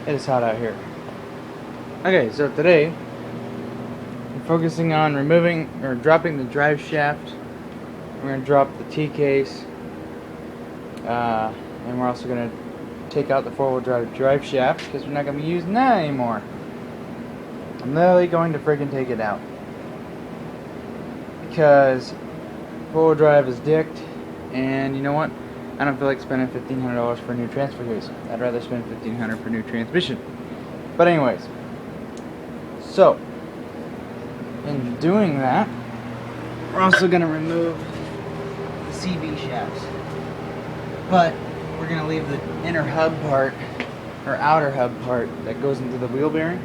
It is hot out here. Okay, so today I'm focusing on removing or dropping the drive shaft. We're going to drop the T-case. And we're also going to take out the four-wheel drive shaft because we're not going to be using that anymore. I'm literally going to freaking take it out. Because four-wheel drive is dicked. And you know what? I don't feel like spending $1,500 for a new transfer case. I'd rather spend $1,500 for a new transmission. But anyways, so in doing that, we're also going to remove the CV shafts. But we're going to leave the inner hub part, or outer hub part that goes into the wheel bearing.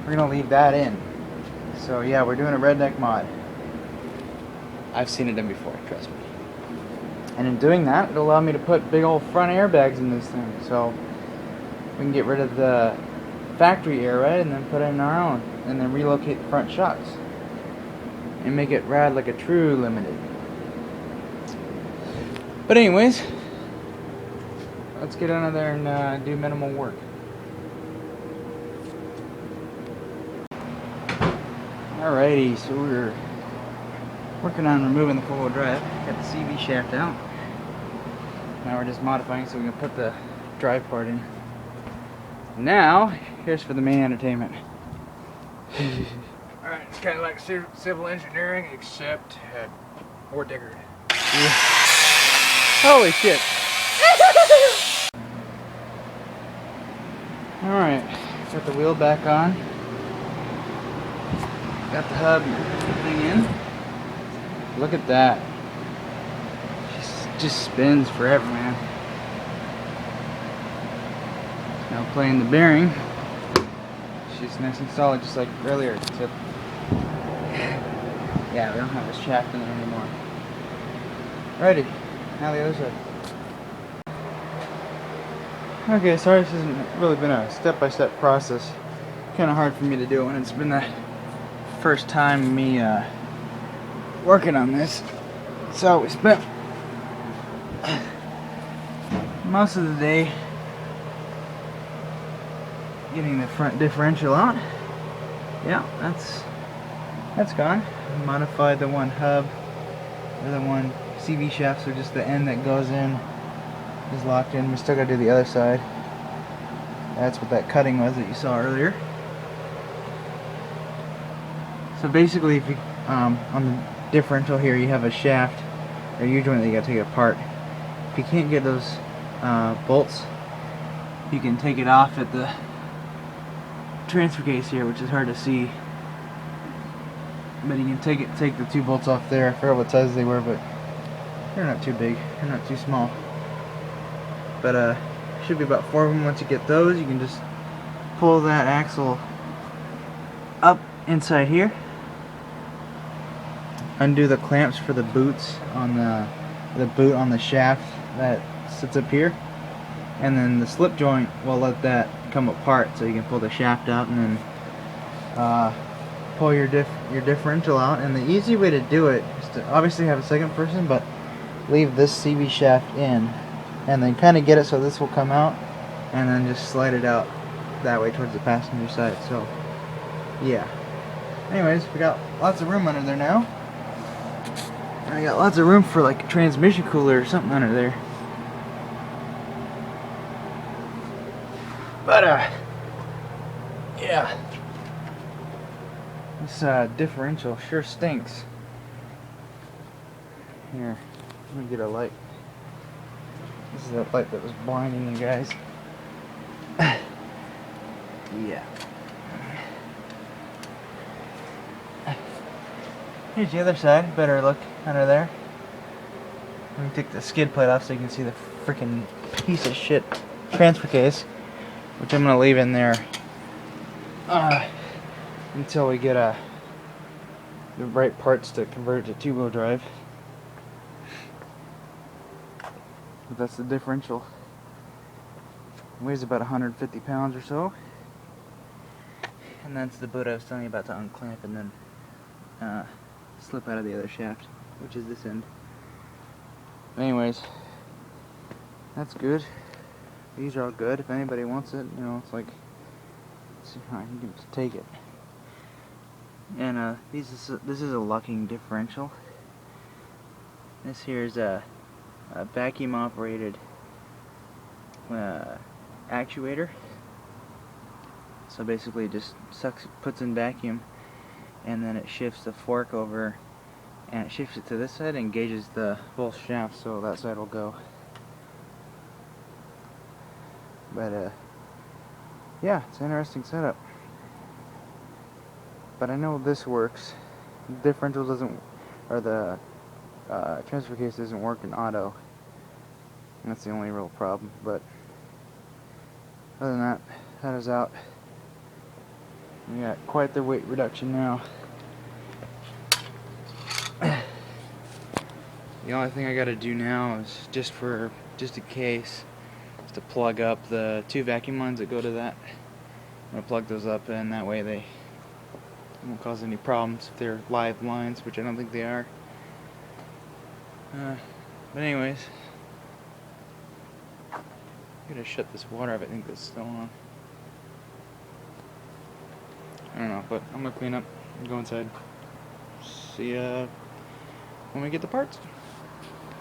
We're going to leave that in. So yeah, we're doing a redneck mod. I've seen it done before, trust me. And in doing that, it'll allow me to put big old front airbags in this thing. So we can get rid of the factory air, right? And then put in our own. And then relocate the front shocks. And make it ride like a true limited. But anyways, let's get under there and do minimal work. Alrighty, so we're working on removing the four-wheel drive. Got the CV shaft out. Now we're just modifying so we can put the drive part in. Now, here's for the main entertainment. Alright, it's kind of like civil engineering, except more digger. Yeah. Holy shit. Alright, got the wheel back on. Got the hub thing in. Look at that. Just spins forever, man. Now playing the bearing. She's nice and solid, just like earlier. Except, yeah, we don't have a shaft in there anymore. Alrighty, now the other side. Okay, sorry this hasn't really been a step-by-step process. Kind of hard for me to do when it's been the first time me working on this. So we spent most of the day getting the front differential out. Yeah, that's gone. Modified the one hub, or the one CV shaft, so just the end that goes in is locked in. We still gotta do the other side. That's what that cutting was that you saw earlier. So basically, if you on the differential here, you have a shaft or U-joint that you gotta take it apart. If you can't get those bolts, you can take it off at the transfer case here, which is hard to see. But you can take the two bolts off there. I forgot what size they were, but they're not too big. They're not too small. But should be about 4 of them. Once you get those, you can just pull that axle up inside here. Undo the clamps for the boots on the boot on the shaft that sits up here, and then the slip joint will let that come apart, so you can pull the shaft out and then pull your differential out. And the easy way to do it is to obviously have a second person, but leave this CV shaft in, and then kind of get it so this will come out, and then just slide it out that way towards the passenger side. So yeah. Anyways, we got lots of room under there now. And I got lots of room for like a transmission cooler or something under there. But yeah. This differential sure stinks. Here, let me get a light. This is that light that was blinding you guys. Yeah. Here's the other side. Better look under there. Let me take the skid plate off so you can see the freaking piece of shit transfer case, which I'm gonna leave in there until we get the right parts to convert it to two-wheel drive. But that's the differential. It weighs about 150 pounds or so. And that's the boot I was telling you about to unclamp and then slip out of the other shaft, which is this end. Anyways, that's good. these are all good. If anybody wants it, you know, it's like, you can just take it. And this is a locking differential. This here is a vacuum operated actuator. So basically it just puts in vacuum, and then it shifts the fork over, and it shifts it to this side and engages the both shafts, so that side will go. But yeah, it's an interesting setup. But I know this works. The differential doesn't, or the transfer case doesn't work in auto. And that's the only real problem. But other than that, that is out. We got quite the weight reduction now. The only thing I gotta do now is just in case, is to plug up the 2 vacuum lines that go to that. I'm gonna plug those up, and that way they won't cause any problems if they're live lines, which I don't think they are. But anyways, I'm gonna shut this water off. I think that's still on. I don't know, but I'm gonna clean up and go inside. See ya when we get the parts.